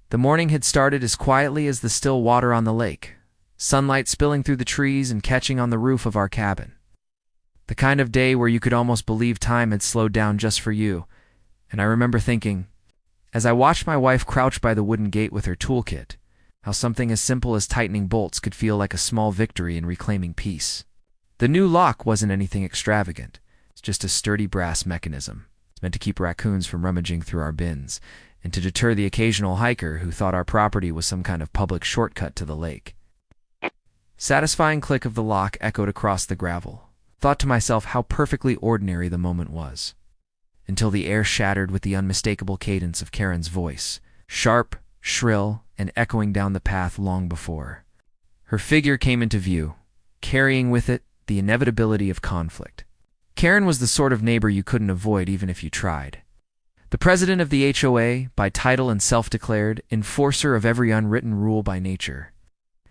The morning had started as quietly as the still water on the lake, sunlight spilling through the trees and catching on the roof of our cabin. The kind of day where you could almost believe time had slowed down just for you, and I remember thinking, as I watched my wife crouch by the wooden gate with her toolkit, how something as simple as tightening bolts could feel like a small victory in reclaiming peace. The new lock wasn't anything extravagant. It's just a sturdy brass mechanism. It's meant to keep raccoons from rummaging through our bins, and to deter the occasional hiker who thought our property was some kind of public shortcut to the lake. Satisfying click of the lock echoed across the gravel. Thought to myself how perfectly ordinary the moment was, until the air shattered with the unmistakable cadence of Karen's voice, sharp, shrill, and echoing down the path long before. Her figure came into view, carrying with it the inevitability of conflict. Karen was the sort of neighbor you couldn't avoid even if you tried. The president of the HOA, by title and self-declared, enforcer of every unwritten rule by nature.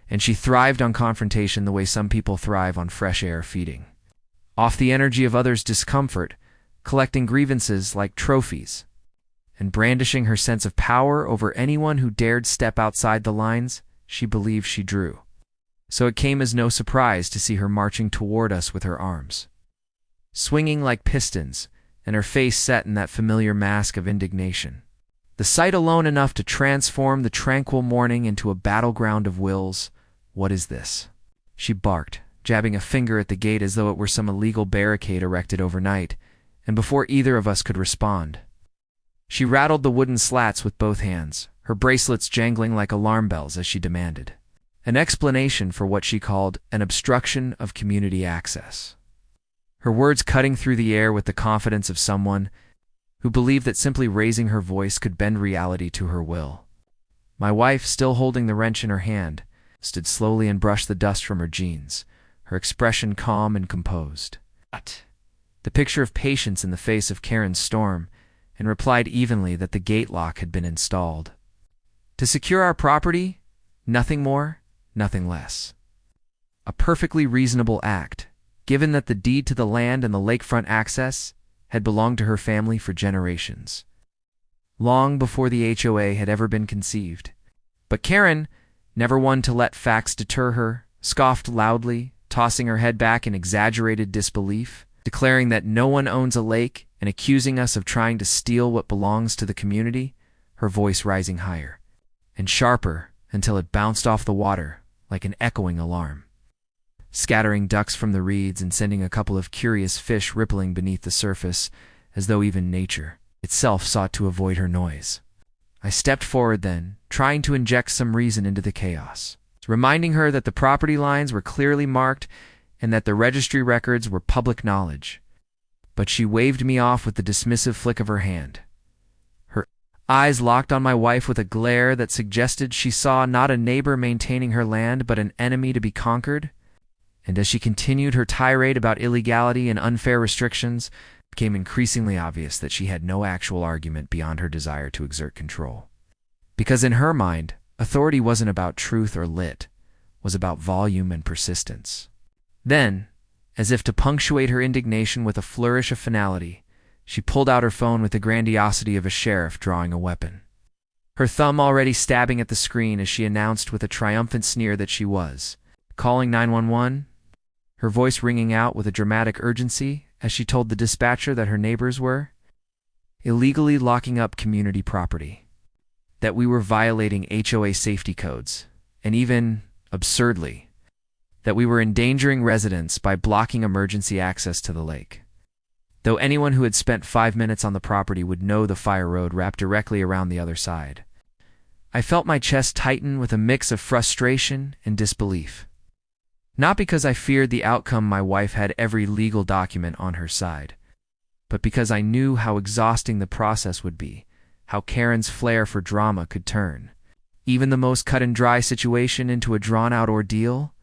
And she thrived on confrontation the way some people thrive on fresh air feeding. Off the energy of others' discomfort, collecting grievances like trophies, and brandishing her sense of power over anyone who dared step outside the lines she believed she drew. So it came as no surprise to see her marching toward us with her arms swinging like pistons, and her face set in that familiar mask of indignation. The sight alone enough to transform the tranquil morning into a battleground of wills. "What is this?" she barked, jabbing a finger at the gate as though it were some illegal barricade erected overnight, and before either of us could respond. She rattled the wooden slats with both hands, her bracelets jangling like alarm bells as she demanded an explanation for what she called an obstruction of community access. Her words cutting through the air with the confidence of someone who believed that simply raising her voice could bend reality to her will. My wife, still holding the wrench in her hand, stood slowly and brushed the dust from her jeans, her expression calm and composed. The picture of patience in the face of Karen's storm, and replied evenly that the gate lock had been installed. To secure our property, nothing more, nothing less. A perfectly reasonable act, given that the deed to the land and the lakefront access had belonged to her family for generations, long before the HOA had ever been conceived. But Karen, never one to let facts deter her, scoffed loudly, tossing her head back in exaggerated disbelief, declaring that no one owns a lake and accusing us of trying to steal what belongs to the community, her voice rising higher and sharper until it bounced off the water like an echoing alarm, scattering ducks from the reeds and sending a couple of curious fish rippling beneath the surface, as though even nature itself sought to avoid her noise. I stepped forward then, trying to inject some reason into the chaos, reminding her that the property lines were clearly marked and that the registry records were public knowledge. But she waved me off with the dismissive flick of her hand. Her eyes locked on my wife with a glare that suggested she saw not a neighbor maintaining her land but an enemy to be conquered. And as she continued her tirade about illegality and unfair restrictions, it became increasingly obvious that she had no actual argument beyond her desire to exert control. Because in her mind, authority wasn't about truth or lit, was about volume and persistence. Then, as if to punctuate her indignation with a flourish of finality, she pulled out her phone with the grandiosity of a sheriff drawing a weapon, her thumb already stabbing at the screen as she announced with a triumphant sneer that she was calling 911, her voice ringing out with a dramatic urgency as she told the dispatcher that her neighbors were illegally locking up community property, that we were violating HOA safety codes, and even, absurdly, that we were endangering residents by blocking emergency access to the lake. Though anyone who had spent 5 minutes on the property would know the fire road wrapped directly around the other side. I felt my chest tighten with a mix of frustration and disbelief. Not because I feared the outcome my wife had every legal document on her side, but because I knew how exhausting the process would be, how Karen's flair for drama could turn even the most cut-and-dry situation into a drawn-out ordeal.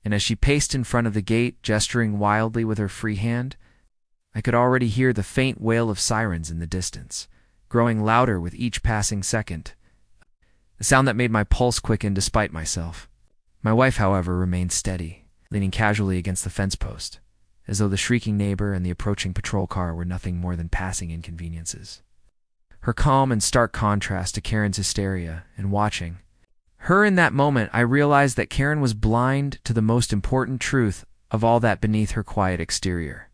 And as she paced in front of the gate, gesturing wildly with her free hand, I could already hear the faint wail of sirens in the distance, growing louder with each passing second, a sound that made my pulse quicken despite myself. My wife, however, remained steady, leaning casually against the fence post, as though the shrieking neighbor and the approaching patrol car were nothing more than passing inconveniences. her calm in stark contrast to Karen's hysteria, and watching her in that moment, I realized that Karen was blind to the most important truth of all that beneath her quiet exterior.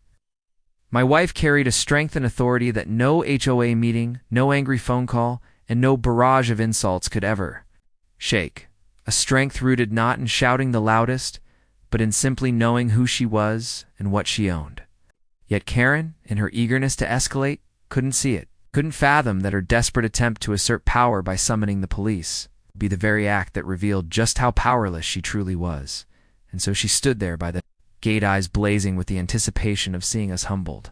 My wife carried a strength and authority that no HOA meeting, no angry phone call, and no barrage of insults could ever shake. A strength rooted not in shouting the loudest, but in simply knowing who she was and what she owned. Yet Karen, in her eagerness to escalate, couldn't see it, couldn't fathom that her desperate attempt to assert power by summoning the police would be the very act that revealed just how powerless she truly was. And so she stood there by the gate, eyes blazing with the anticipation of seeing us humbled,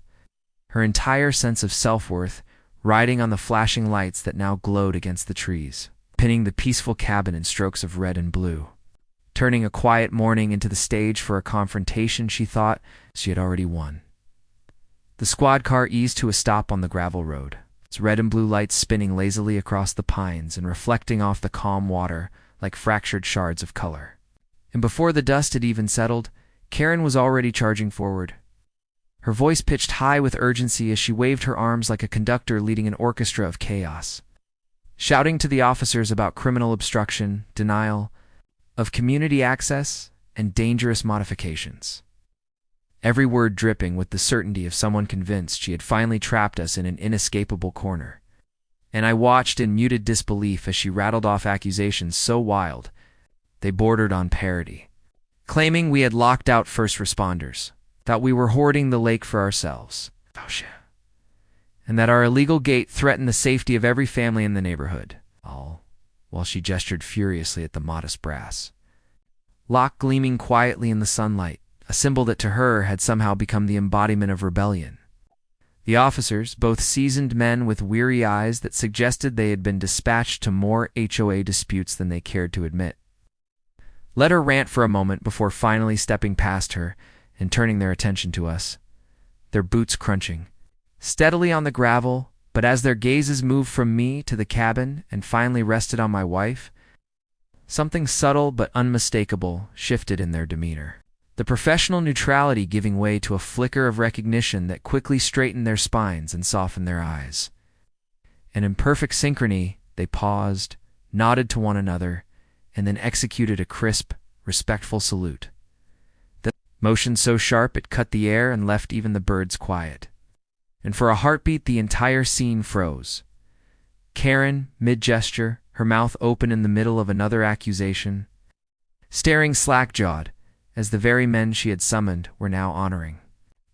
her entire sense of self-worth riding on the flashing lights that now glowed against the trees, pinning the peaceful cabin in strokes of red and blue, turning a quiet morning into the stage for a confrontation she thought she had already won. The squad car eased to a stop on the gravel road, its red and blue lights spinning lazily across the pines and reflecting off the calm water like fractured shards of color. And before the dust had even settled, Karen was already charging forward, her voice pitched high with urgency as she waved her arms like a conductor leading an orchestra of chaos, shouting to the officers about criminal obstruction, denial of community access, and dangerous modifications. Every word dripping with the certainty of someone convinced she had finally trapped us in an inescapable corner. And I watched in muted disbelief as she rattled off accusations so wild they bordered on parody, claiming we had locked out first responders, that we were hoarding the lake for ourselves, and that our illegal gate threatened the safety of every family in the neighborhood, all while she gestured furiously at the modest brass lock gleaming quietly in the sunlight, a symbol that to her had somehow become the embodiment of rebellion. The officers, both seasoned men with weary eyes that suggested they had been dispatched to more HOA disputes than they cared to admit, let her rant for a moment before finally stepping past her and turning their attention to us, their boots crunching steadily on the gravel. But as their gazes moved from me to the cabin and finally rested on my wife, something subtle but unmistakable shifted in their demeanor, the professional neutrality giving way to a flicker of recognition that quickly straightened their spines and softened their eyes. And in perfect synchrony, they paused, nodded to one another, and then executed a crisp, respectful salute. The motion so sharp it cut the air and left even the birds quiet. And for a heartbeat, the entire scene froze. Karen, mid-gesture, her mouth open in the middle of another accusation, staring slack-jawed as the very men she had summoned were now honoring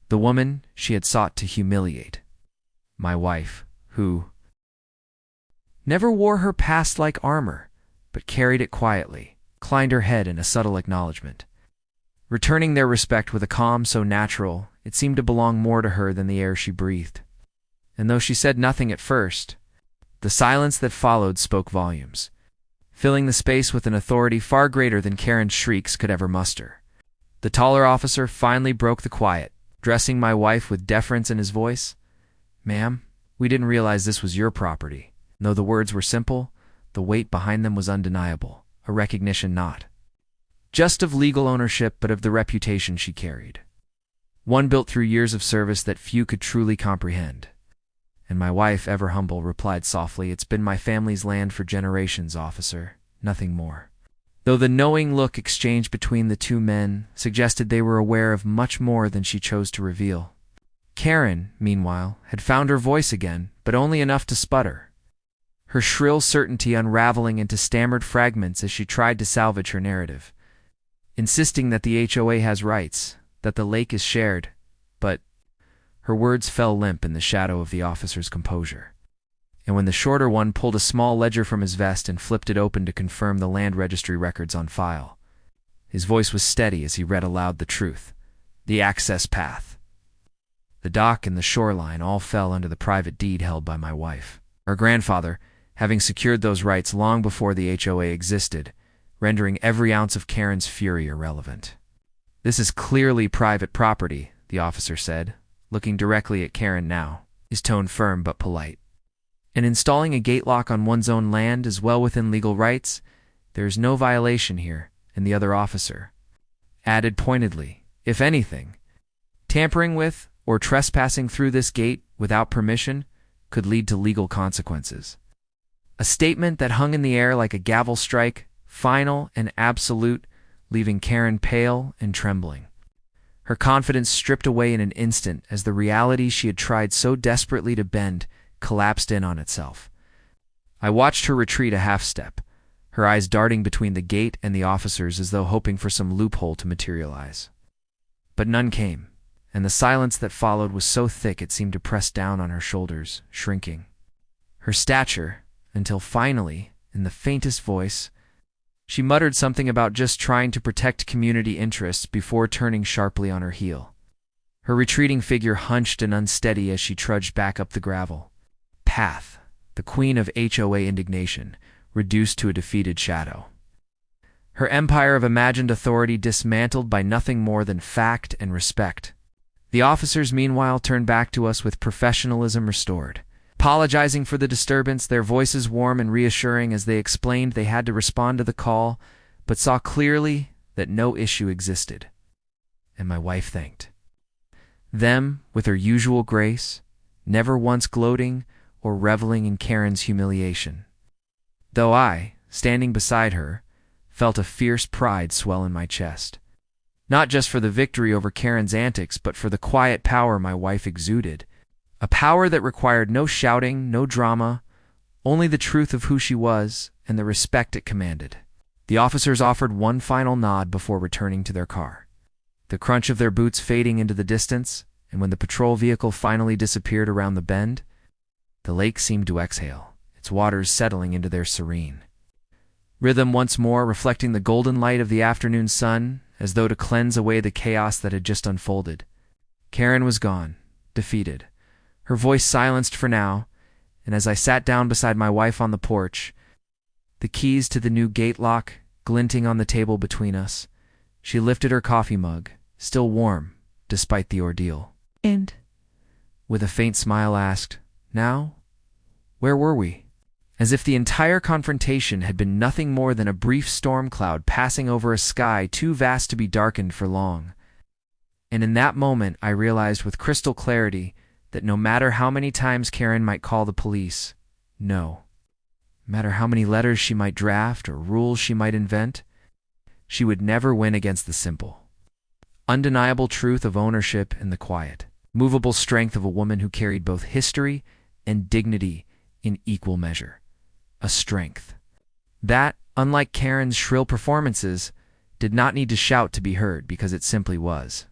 the woman she had sought to humiliate. My wife, who never wore her past like armor, but carried it quietly, inclined her head in a subtle acknowledgement, returning their respect with a calm so natural it seemed to belong more to her than the air she breathed. And though she said nothing at first, the silence that followed spoke volumes, filling the space with an authority far greater than Karen's shrieks could ever muster. The taller officer finally broke the quiet, addressing my wife with deference in his voice. "Ma'am, we didn't realize this was your property." And though the words were simple, the weight behind them was undeniable, a recognition not just of legal ownership but of the reputation she carried, one built through years of service that few could truly comprehend. And my wife, ever humble, replied softly, "It's been my family's land for generations, officer, nothing more." Though the knowing look exchanged between the two men suggested they were aware of much more than she chose to reveal. Karen, meanwhile, had found her voice again, but only enough to sputter, her shrill certainty unraveling into stammered fragments as she tried to salvage her narrative, insisting that the HOA has rights, that the lake is shared, but her words fell limp in the shadow of the officer's composure. And when the shorter one pulled a small ledger from his vest and flipped it open to confirm the land registry records on file, his voice was steady as he read aloud the truth. The access path, the dock, and the shoreline all fell under the private deed held by my wife, her grandfather, having secured those rights long before the HOA existed, rendering every ounce of Karen's fury irrelevant. "This is clearly private property," the officer said, looking directly at Karen now, his tone firm but polite. "And installing a gate lock on one's own land is well within legal rights. There is no violation here," and the other officer added pointedly, "If anything, tampering with or trespassing through this gate without permission could lead to legal consequences. A statement that hung in the air like a gavel strike, final and absolute, leaving Karen pale and trembling. Her confidence stripped away in an instant as the reality she had tried so desperately to bend collapsed in on itself. I watched her retreat a half-step, her eyes darting between the gate and the officers as though hoping for some loophole to materialize. But none came, and the silence that followed was so thick it seemed to press down on her shoulders, shrinking her stature, until finally, in the faintest voice, she muttered something about just trying to protect community interests before turning sharply on her heel. Her retreating figure hunched and unsteady as she trudged back up the gravel path, the queen of HOA indignation, reduced to a defeated shadow. Her empire of imagined authority dismantled by nothing more than fact and respect. The officers, meanwhile, turned back to us with professionalism restored, apologizing for the disturbance, their voices warm and reassuring as they explained they had to respond to the call, but saw clearly that no issue existed. And my wife thanked them with her usual grace, never once gloating or reveling in Karen's humiliation. Though I, standing beside her, felt a fierce pride swell in my chest. Not just for the victory over Karen's antics, but for the quiet power my wife exuded. A power that required no shouting, no drama, only the truth of who she was and the respect it commanded. The officers offered one final nod before returning to their car, the crunch of their boots fading into the distance, and when the patrol vehicle finally disappeared around the bend, the lake seemed to exhale, its waters settling into their serene rhythm once more, reflecting the golden light of the afternoon sun, as though to cleanse away the chaos that had just unfolded. Karen was gone, defeated, her voice silenced for now, and as I sat down beside my wife on the porch, the keys to the new gate lock glinting on the table between us, she lifted her coffee mug, still warm, despite the ordeal, and, with a faint smile, asked, "Now, where were we?" As if the entire confrontation had been nothing more than a brief storm cloud passing over a sky too vast to be darkened for long. And in that moment I realized with crystal clarity that no matter how many times Karen might call the police, no matter how many letters she might draft or rules she might invent, she would never win against the simple, undeniable truth of ownership and the quiet, movable strength of a woman who carried both history and dignity in equal measure. A strength that, unlike Karen's shrill performances, did not need to shout to be heard because it simply was.